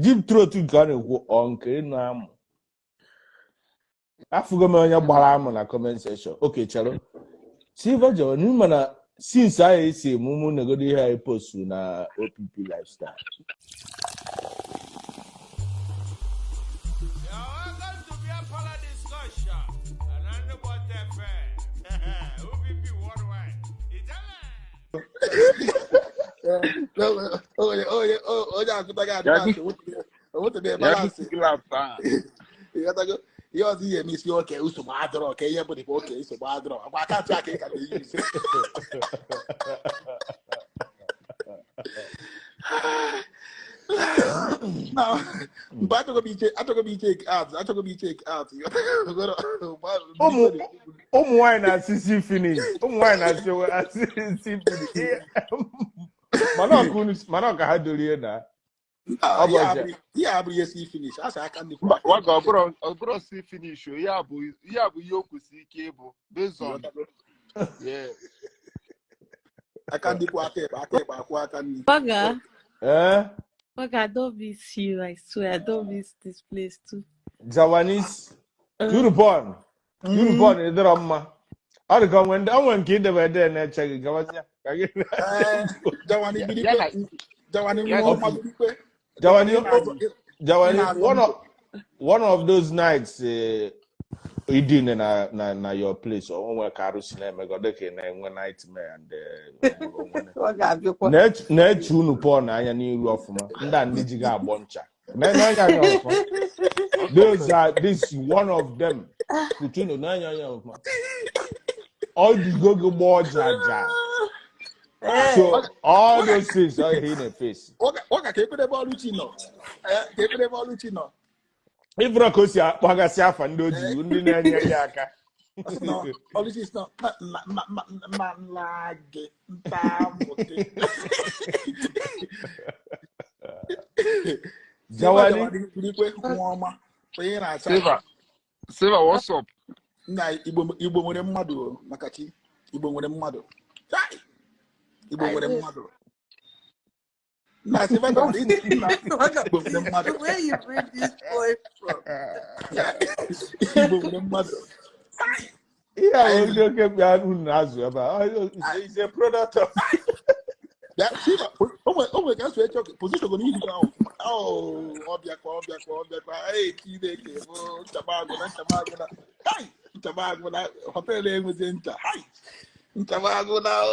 deep throat nke ọ na-ekwu ọ nke ịnụ amụ afụgo m onye gbara amụ na comment section okay chero Silver John mana since I esi emumu negodo ihe anyị postu na OPP lifestyle Yours here miss you okay, who's bad or okay, yeah, but okay, so bad or I can't track it. No, but I took a be take out. Wine as CC finish. Wine as CC finish. Manok had to hear that. Yeah, but yes, he finished. As I can. What bro, see finish. Yeah, but yoku see cable based on. Yeah. I can't do what I can. Baga. I don't miss you. I swear, I don't miss this place too. Javanese, you're born in the Rama. I'll come when I want kid over there and check it. Jawani, one of those nights, eating na your place or one car cinema got the one nightmare and net you upon I knew of that Nijiga Boncha. Those are this one of them between the 9 years. All the go boards are so all those things are in the face. Okay, keep it about Lucino. Keep it about Lucino. If Rakosia Pagasia Fandoji wouldn't be yaka. No, all this is not man like Silver, what's up? Nah, Ibo more than Mado, Makati. Ibo more than Mado. Ibo more than Mado. Nah, Silver, where you bring this boy from? Ibo more than Mado. Yeah, he's a product of. That Silver, oh my gosh, we're talking position going to go. Oh, Obiako, hey, Kide, oh, Tabago, hey, Tabago, hotel name was in hi. Tabago now.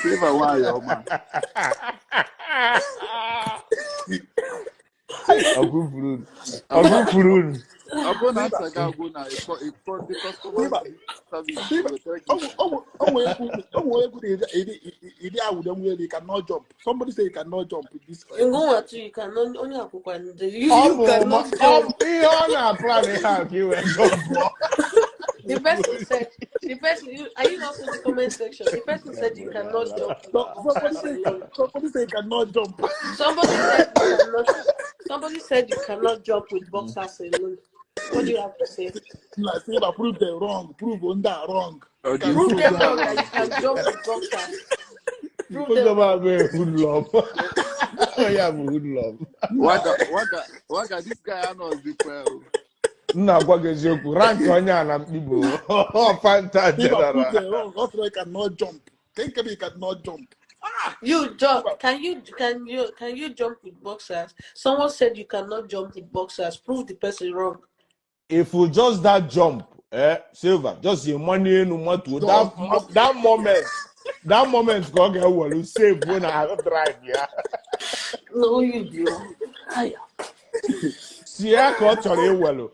Silver, why, oh man. A good fruit. I'm going to go now. It's for the customer. They cannot jump. Somebody say you cannot jump with this. You cannot only have one. You cannot jump. The person, are you not in the comment section? The person said you cannot jump. Somebody say you cannot jump. Somebody said you cannot jump with boxers alone. What do you have to say? Like, say, prove them wrong. Prove that wrong. Prove them wrong that you can jump with boxers. Prove them wrong. Good love. Oh, yeah, good love. What this guy knows the well. No, what is your rank on your people? Oh, fantastic. Also, I cannot jump. Think of it, cannot jump. You jump. Can you jump with boxers? Someone said you cannot jump with boxers. Prove the person wrong. If you just that jump, Silver, just your money no matter that moment go get well, you save when I drive, yeah. No, you do. See, I got you well.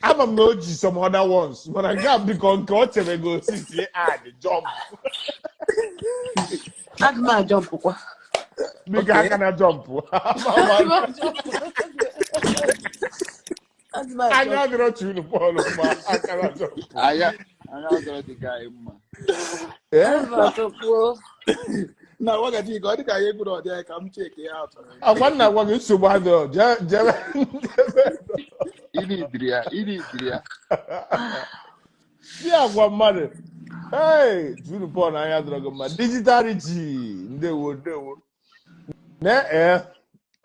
I'm a moji some other ones, but I got the concourse and go see the jump. That's my jump. Because I cannot jump. I got the ball of my. I cannot jump. I got the guy. Yeah. Now, what you got? The guy you go there, come check it out. I wonder what you so bad though. Idiot. Yeah, one mother. Hey, to the point I had my digitality. They would.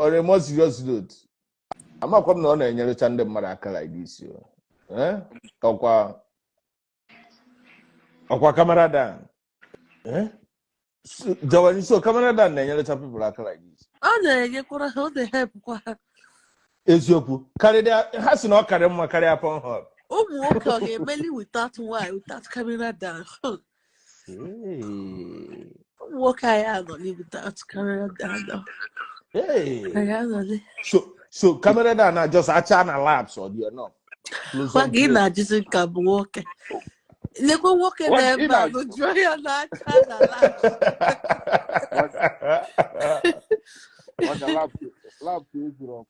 on a more serious note, I'm not coming on and you're chandem maraka like this. Eh? Okwa camera down. Eh? So camera down and you're people like this. Oh, no, you could have held the help. Ezioku. Carry that has no carry upon her. Oh, walk on mainly without camera down. Hey. Walk I am on without camera down. Hey. So camera down now just a channel lapse or you're not. What in I just come walk. They go walking there, but the joy on that channel What the lab is zero.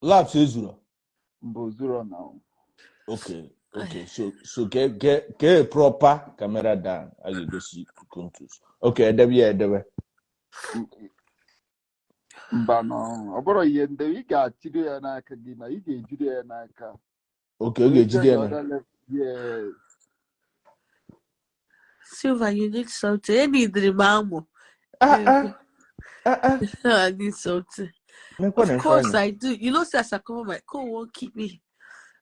Lapse is zero. Zero now. Okay. So get a proper camera down as you go see contours. Okay, there. Mbano, oboro yende we got chido ya na aka gị na ị ga-ejide ya n'aka. Okay, ejide ya. Yes. Silver, you need something. I need the mamo. I need something. Of course I do. You know, since I come, my co won't keep me.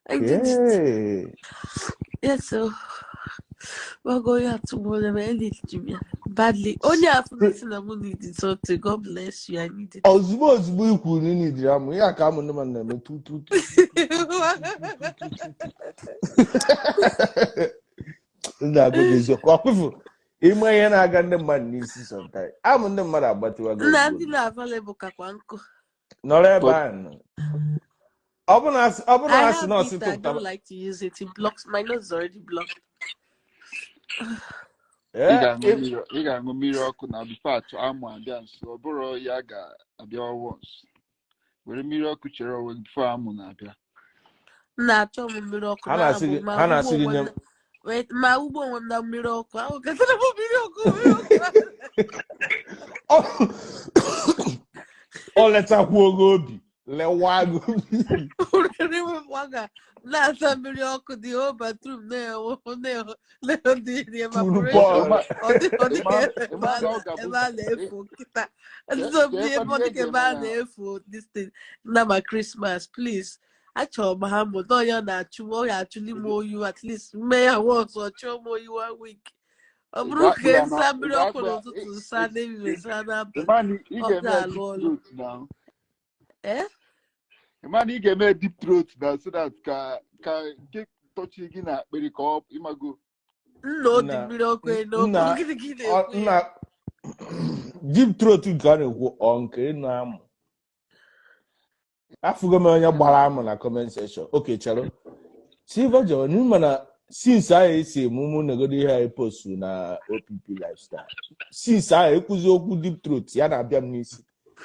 I did it. Yes, so we're going out tomorrow. I need to badly. Only after listening, I will need something. God bless you. I need it. Ozugbo ikwu ni need am. Ya ka am no na me tu. Nda go dezo. Kwafu. Ima ya na aga ndị mmadụ n'isi sometimes. Am ndị mmadụ agbatiwa go. Na ndị na available ka kwanko. Nọrọ ebe ahụ. I don't like to use it. It blocks. My nose is already blocked. Yeah. Ị ga-aṅụ mmiri ọkụ na bifo atụ amụ abịa nso. Ọ bụrụ ya ga-abịa once. Were mmiri ọkụ chere onwe bifo amụ na-abịa. Na-achọ m mmiri ọkụ ha na-asị gị nye ma ugbo onwe m na mmiri ọkụ ahụ ketara m mmiri ọkụ ọ letakwu oge obi lewa agụ na-asa mmiri ọkụ dị o batrum na-dị ebe a na-efu nkịta ebe a na-efu na ma Christmas please achọrọ m ha mụta onye na-achụ n'ime oyi at least mee ya ọzọ chọọ m oyi 1 week ọ bụrụ ka esa mmiri ọkụ n'ụtụtụ nsa n'ehihie nsa n'abalị ọ ga-alụ ọlụ Man, you get me deep throat now so that can get touching in a very cop imago. No, deep throat can go on Kenam. I forgot my balam on a comment section. Okay, Chalo. Silver John, Newman, since I say Mumu Nagodi High Post na OPP lifestyle. Since I could go deep throat, Yana Biamnis.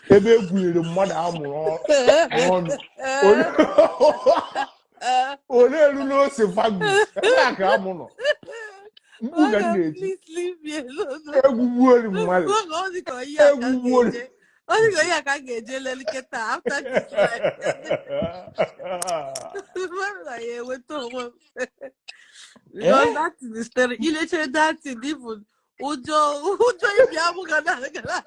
Ebe gwiri mmadụ amụrụ ọnụ onye elu n'ose fagu ebe a ka amụ nọ mkpu na na-eji egwugwuori mmadụ egwugwuori ọ dịka ya ka a ga-eje leliketa after this life mmadụ na ya enweta onwe m that is the ilechere that thing even ụjọ ibi amụ ga na-agara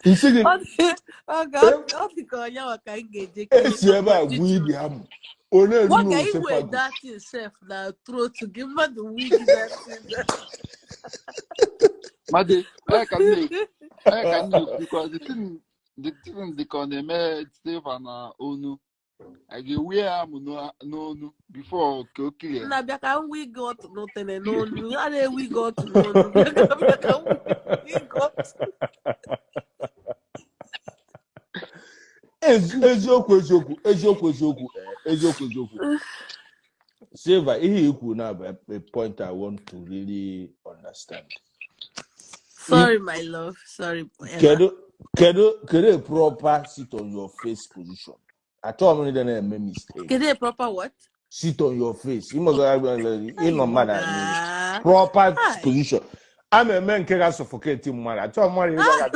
ọ dị ka onye maka anyị ga-eje esi ebe a gwu ibi amụ onye elu n'ose fagu that self na throat gị mmadụ wigi that Made, I can because the thing they can Stefan Onu. I get where I'm no before okay. Na bia ka we got nothing no nu. Ya we got no. We got. Eziokwu. Silver, ihe ikwu na a point I want to really understand. Sorry, my love. Sorry. Can a proper sit on your face position? I told me then I made mistake. Can a proper what? Sit on your face. You must have no matter. Proper position. I'm a man can suffocating man. I told money. I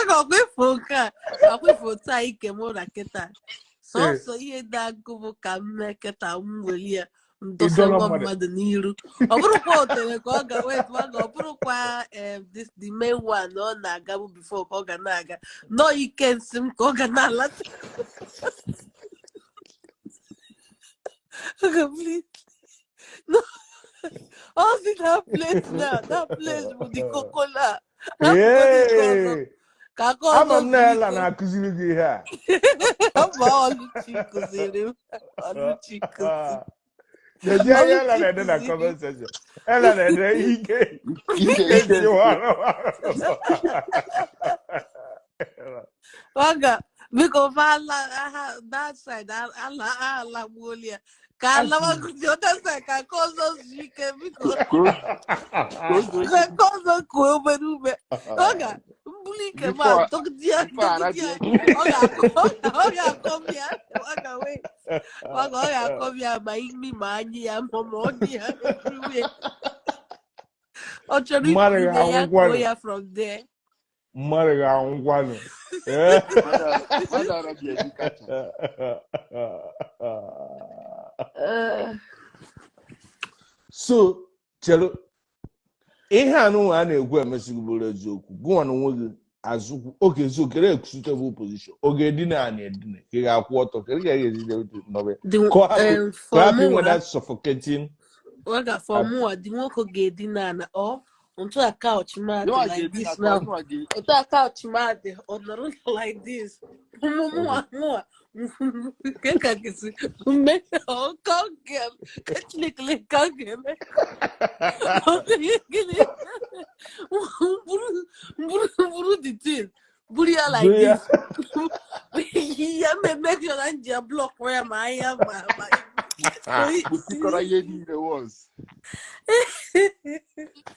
got good for car. I wait for take more like that. So you that go come make it a ndosengwa mmadụ n'iru ọ bụrụkwa otere ka ọ ga wet ọ bụrụkwa the main one ọ na-agabu before ka ọ ga na-aga nọ ike nsị m ka ọ ga na-alata no all see that place now that place with the cocola ama m na ela na-akụziri gị ihe a Ọlụchi kụziri Jeje ela na-ede na comment section. Ela na-ede ike Waga, biko that side ala gbuolia ka alawa the other side ka kozo zike biko ka kozo ko obere Waga mbulike ma tokdia oga komia waga we waga oga komia ma imi ma anyi ya momo ni ya everywhere ochori ya go ya from there mmadụ ga-anwụkwanụ so chere ihe anụ a na-ekwu emesigboro eziokwu gụnwa na onwe gị azụkwu oke so kere suitable position oge edina a na-edina ka ị ga-akwụ ọtọ kere ka ị ga-ezi nwe that suffocating waga for more the nwoke ga-edina na ọ onto a couch mad like this now. Onto a couch mad or not like this. More. Keka kisi. Me oh kangem. Ketlikli kangem. Buru the thing. Buria like this. Yeah, me make your anja block where my am.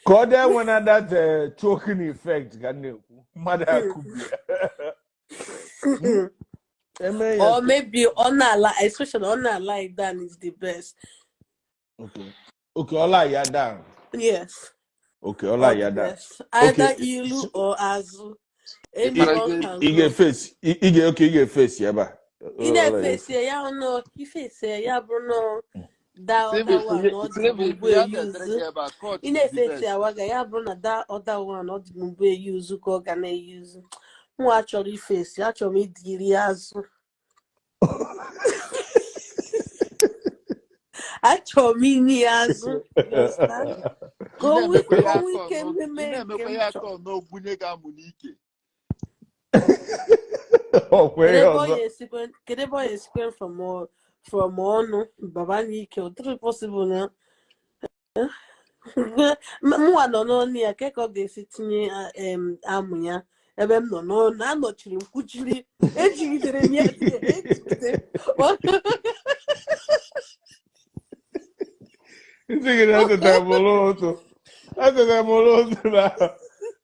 Koda when that choking effect can or maybe especially on like that is the best. Okay, all ya down. Yes. Okay, all ya down. Either Ilu or Azu. You get face. You get face, yeah, in a face, yeah, no, you face, yeah, Bruno. That other one, not the use. In a face, yeah, Bruno, that other one, not the Mumbai use, who can use. Who actually face, actually, Dirias. Actually, me as go weekend, no Bunega Munike. Oh, boy is square from one Babani killed three possible now. One on only a cake of the sitting Amuya. No, I'm not chilling. Could you edging yet? You think that's a Damoloto? That's a Damoloto.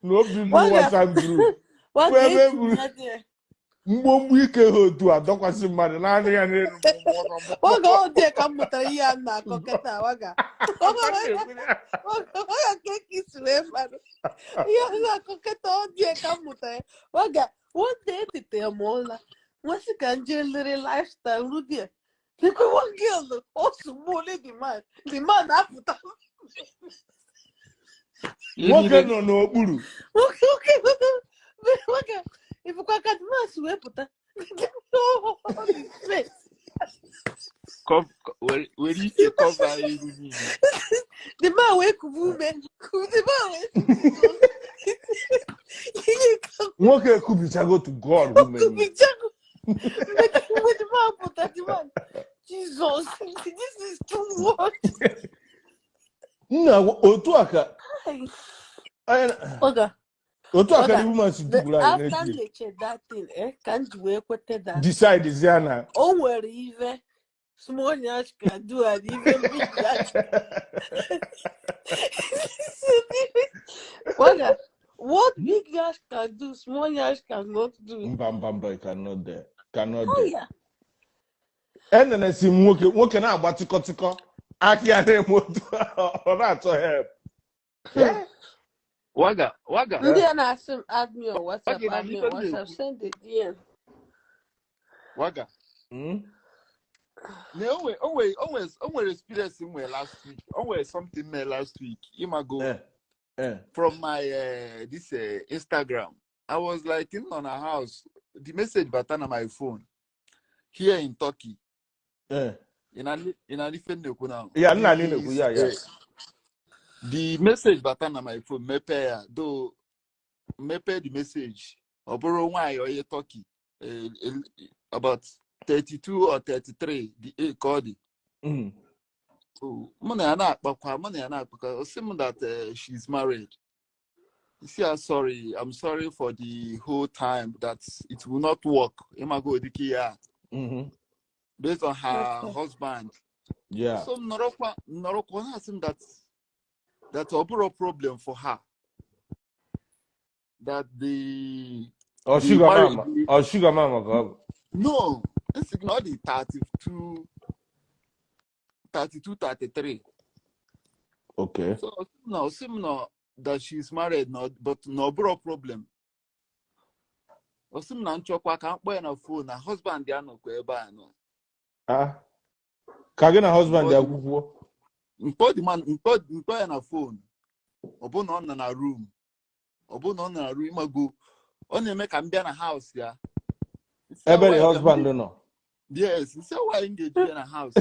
No people WhatsApp group. Mgbomgbu ike ha otu a dọkwasị mmadụ naanị ya n'elu waga ọ dị ka mmụtara ihe a na-akọ kịta waga ka isi wee mmadụ ihe a na-akọ kịta ọ dị ka mmụtara waga one day etete ya ma ọla nwasị ka nje lere lifestyle rudie dịkwa one girl o sugbole the man apụta nwoke nọ n'okpuru waga if you can't mass weputa where you cover the man wake woman the man nwoke kubichago to God woman with the man put that man Jesus this is too much na otu aka oga otu aka the woman si dubula after they check that thing can't we kwete that decide Ziana o nwere ive small nyash can do and even big nyash what big nyash can do small nyash cannot do mbamba cannot do yeah and then si nwoke na-agba tịkọtịkọ aki ya na-eme otu ọ na-achọ help Waga. Ndị a na-asị m add me on WhatsApp, send the DM. Waga. No, always experience him last week. Always something last week. You might go from my this Instagram. I was like in on a house. The message button on my phone here in Turkey. In a different now. Yeah, yeah. The message button on my phone, though the message. Oboro why or Turkey about 32 or 33 the called. Oh, money because that she's married. You see, I'm sorry for the whole time that it will not work. Based on her husband. Yeah. So Norokwa has him that's a problem for her. That the sugar mama. No, it's not the 32, 33. Okay. So now, similar that she's married, but no problem. Or similar chokwa can't buy a phone. Her husband, they are not going to buy. Kagina husband, they are good. The man, employ a phone. Open on a room. Open on a room. Go. Only make a be in a house, yeah. Every husband don't know. Yes, so why engage in a house?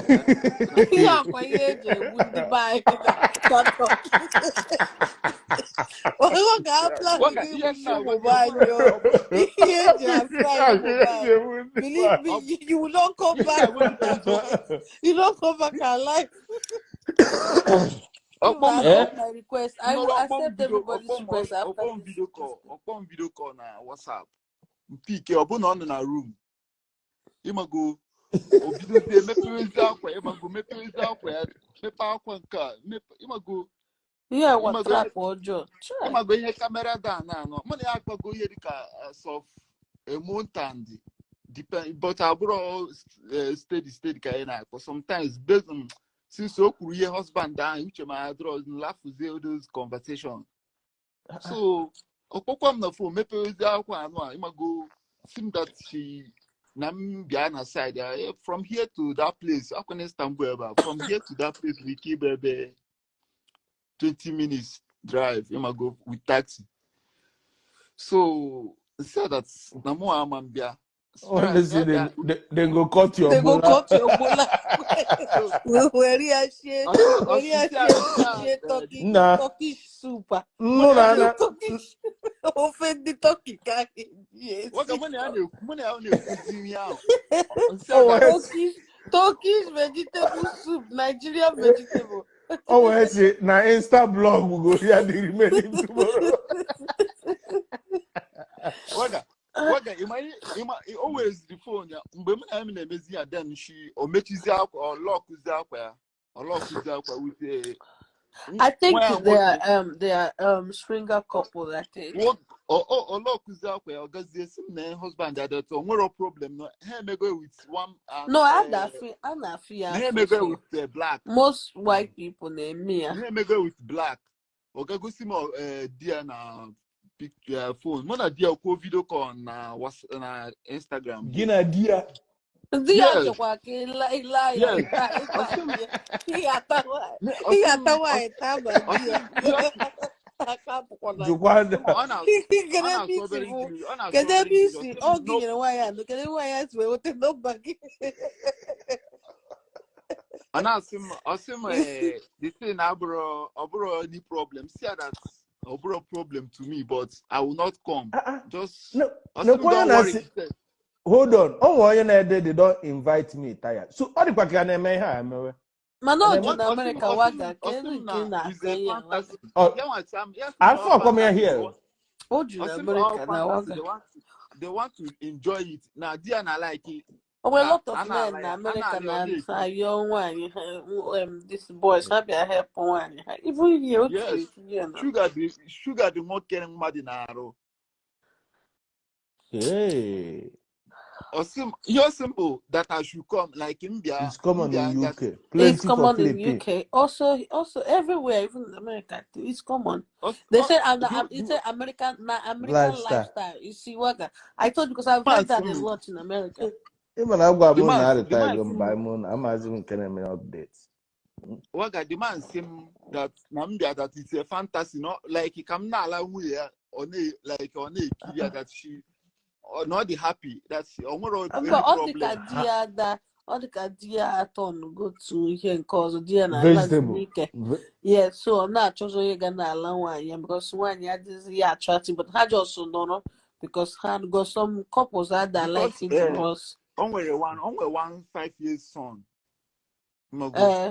Yeah, my age would be by. Oh, God, believe me, you will not come back from that. You don't come back alive. My request. I will accept everybody's request after video call na WhatsApp. Pick your open on a room. Imago. Obido Imago. Yeah, what trap or job? Imago here camera down now. Money I go here soft a month depend, but I brought steady kind of sometimes based on since so your husband down, which my draw laugh with those conversation. So Okokwam na phone, maybe with the Imago seem that she Nam Biana side from here to that place. I can Istanbul, from here to that place we keep 20 minutes drive. Imago with taxi. So say that's Namo Amambia. Honestly, they go cut your bola. They go cut your bola. Turkish soup. No, Turkish. Offend the turkey guy. Yes. What the money Turkish vegetable soup, Nigerian vegetable. Oh, I say, now Insta blog will go here the remaining tomorrow. Waga, always the phone. I'm in a busy then she or matches out or lock is out with a. I think they are stringer couple. I think. What or lock is out where or guess this husband that no problem. No, hey, me go with one. No, I'm not free. Hey, me go with the black. Most white people name me. Hey, me go with black. Okay, go see more dear now. Picture phone. Mona dia ko video call na Instagram. Gina dia. Dia chokwa ke lie. He atawa etaba dia. Jukwanda. Kede bisi ogi na waya no kede waya swe wote no bagi. Asim this thing abro any problem. See that a problem to me, but I will not come. Just no, don't worry. Hold on. Oh, why they don't invite me? Tired. So, what if I can make her? Mano, in America, waga. I thought come here. Oh, America now, they want to enjoy it. Now, dear, I like it. Oh, a lot of men in America now, young one, this boys happy I help one. Even you, yes. Sugar, the more caring madinaro. Hey. You're simple that I should come like India. It's common in UK. It's common in UK. Also everywhere, even in America too. It's common. They say it's an American lifestyle. You see what I told you because I've heard that a lot in America. Even I go about now the The man time by seem moon. I'm asking can I updates. Waga the man seem that Nambia that it's a fantasy, not like he come now like we are on a like on a kid that she or not the happy that she or any But all the problem. kadia that all the kadia aton go to here and cause dear na Vegetable. lazimike. Yeah, so I'm not just you gonna allow one because one yeah this yeah attractive, but I just don't know because had got some couples that like Because it divorce. only one 5 years son.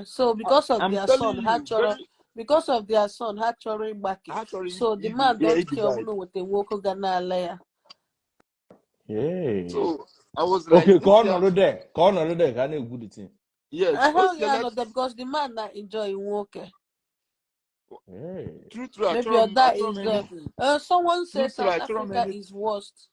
So because of I'm their son, telling you, very because of their son, actually back. actually So the man yeah, don't he care died. what they walk gonna layer. Yeah. So I was like Okay, this corner year. there. Corner there. Can you good thing? Yes, Hell okay, yeah, no, let's because the man not enjoy walking. Yeah. true. Maybe your I dad try is anything. someone says True. South I try Africa anything. is worst.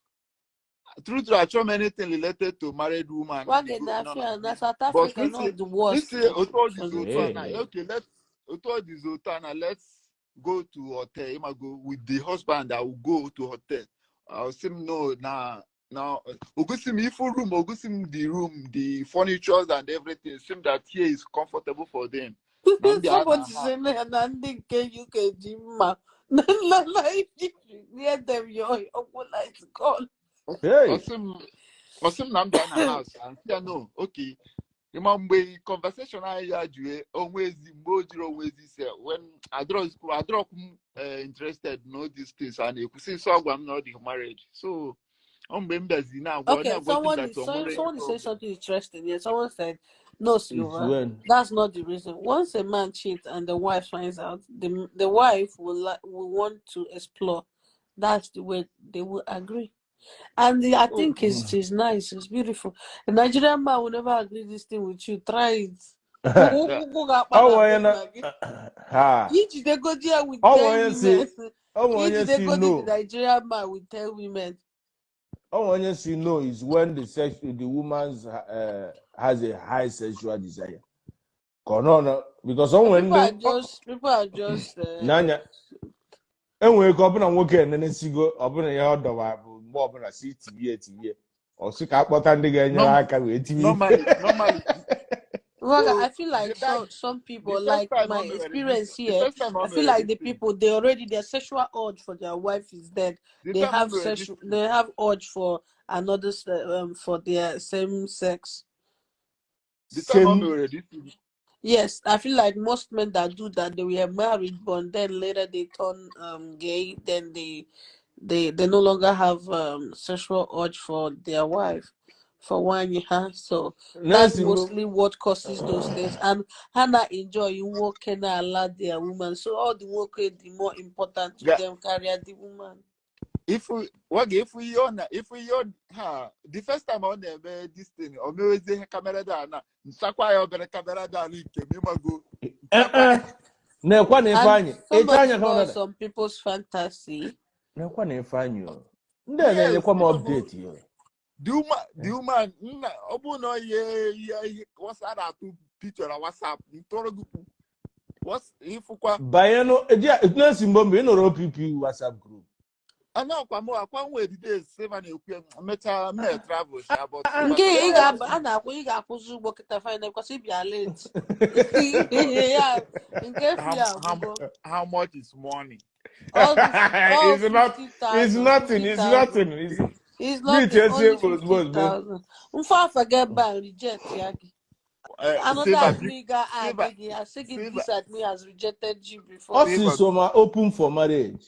True. I try anything related to married woman. One in No, no. Africa, South But Africa not the worst. auto this For Otana. Yeah. Okay, let's auto this Otana. Let's go to hotel. I'ma go with the husband. I will go to hotel. I'll say no now. Ogusim if room, Ogusim the room, the furniture and everything. Seem that here is comfortable for them. Now they are Somebody say na Nandi UK Jimma. Near them your light gone. Hey. Osim now they are in a house. And say no, okay. Remember conversation I had you always say when I draw interested in all these things and you could see so I'm not the marriage. So members now Okay, think someone that is you're saying more someone is saying problem. something interesting here. Someone said, "No, It's Silver, when. that's not the reason. Once a man cheats and the wife finds out, the wife will want to explore. That's the way they will agree. And I So think it's nice. It's beautiful. A Nigerian man will never agree this thing with you. Try it. yeah. Oh, why not? Ha. Each they go there with Oh, 10 why you see? women. Oh, why Each you they see go there, the no? Nigerian man with 10 women. Oh, why you see no is when the woman's has a high sexual desire. No, because when the People are just nanya enwere ka ọbụna nwoke enenesigo ọbụna ihe ọ dọwa bụ mgbe ọbụla si tibie ọsị ka akpọta ndị ga-enyere Norm, aka wee tibie normally. Well, So I feel like that some the people, first like time my I'm ready this experience the here, first time I I'm feel ready like this the thing. people their sexual urge for their wife is dead. The They time I'm have ready this thing. they have urge for another for their same sex. The time I'm same ready this thing. Yes, I feel like most men that do that they were married, but then later they turn gay. Then they no longer have sexual urge for their wife. For one, yeah. So that's nursing mostly what causes those things. And Hannah enjoy you working a lot their woman. So all the work the more important to Yeah. them carry the woman. If we on the first time on this thing or maybe the camera down now nsakwa ya obere camera down nke me go na-ekwa na ife And anyị eche somebody anya ka knows ọnọdụ some people's fantasy. na-ekwa na ife anyị ndị a yes na-enyekwa m go update yo the woman ọ bụ na ihe what's that picture na WhatsApp ntoro gupu what's ifukwa banye nursing mgbe ị nụrụ opp WhatsApp group ana akwa nwe the save na ekwe mecha me travel sha but Nke ị yes ga a na-akwụ ị ga-akwụzi ụgwọ kịta fine kwasị bịa late. Ya nke free agwụgo. how much is money All this all it's not it's 50,000, nothing 50,000. it's It's me nothing, chasing only bozbo 50,000. Mfa forget ban reject ya. Another save admin guy add save again. I say save this admin has rejected you before. us save is some are open for marriage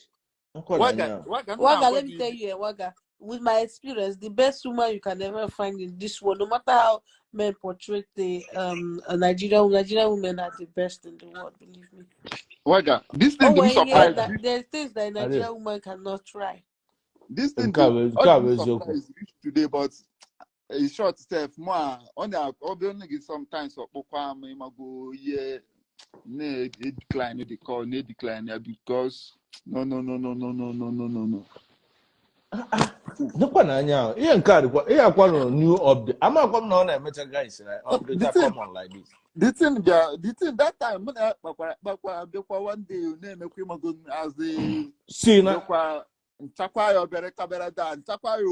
waga Waga, let me tell you, Waga, with my experience, the best woman you can ever find in this world, no matter how men portray the Nigerian women are the best in the world, believe me. waga this Oh, thing dem when yeah, surprise that there's things that a Nigerian woman cannot try. this thing nke a bụ eziokwu surprise reach today but a short self more on the only sometimes okpokwa ma imago ye na decline the call na decline ya because no dịkwa n'anya ahụ ihe nke a dịkwa ihe akwa nọ new update amakwa m na ọ na-emecha guys na update are common like this the thing that time when bakwa one day na-emekwa imago as the si na bakwa nchakwa ya obere kabera da nchakwa ya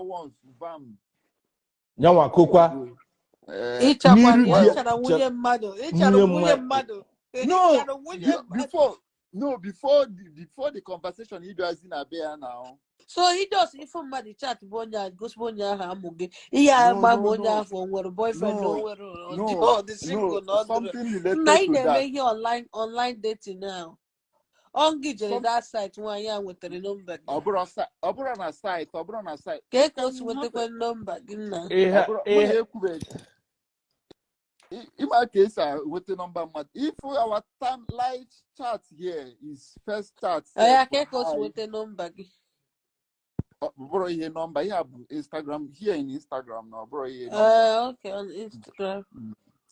once bam Nyawa kokwa. Ịchakwa N'iru ya di- ịchara nwunye mmadụ. Ịchara nwunye nwunye mmadụ. mmadụ. No, Ịchara nwunye mmadụ. before the conversation, he does in a bear now. So he just if somebody chat bonya goes bonya hamuge. Iya mamonya for where boyfriend nowhere or the single not something related nine to that. here online dating now. Ongi jere that site one ya with the number. Obro na site. Ke goes with the number gina. In my case, with the number, if our time live chat here is first chat, I ke goes with the number. Bro, here number here Instagram here in Instagram now, bro. Here number. Okay on Instagram.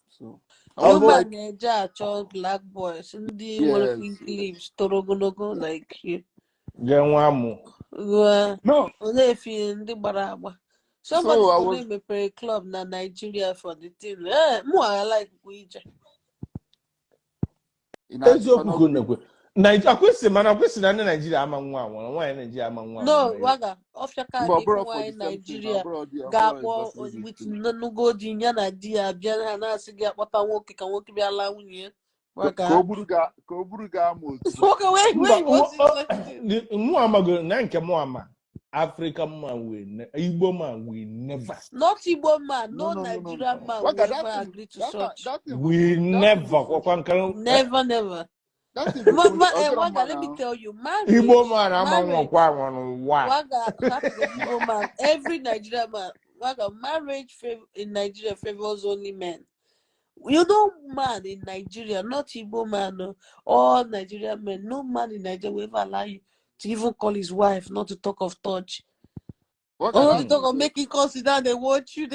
So Human nature black boys in the working leaves torogonogo like you. Genwamu. No. If you in the baraba. Somebody could make a club na Nigeria for the team. More I like Ouija. Eziokwu kunekwe. Akwesi mana akwesi na Nigeria ama nwa anwa. Nwa Nigeria ama nwa. No, waga. Ofyaka in Nigeria. Gapo with nugo dinya na dia bian hana sigi akpata nwoke ka nwoke bia la nwunye. Waga. Koburuga mo. Okay, wait. What's it? Muamago na nke muama. African man will Igbo man will never. Not Igbo man, no Nigerian man will never agree to such. We never. Never. Waga, let me tell you, Igbo man, I'm Waga, Igbo man, every Nigerian man, Waga, marriage in Nigeria favors only men. You know, man in Nigeria, not Igbo man, no, all Nigerian men, no man in Nigeria will ever allow you to even call his wife, not to talk of touch. Or to talk of making consider they watch you.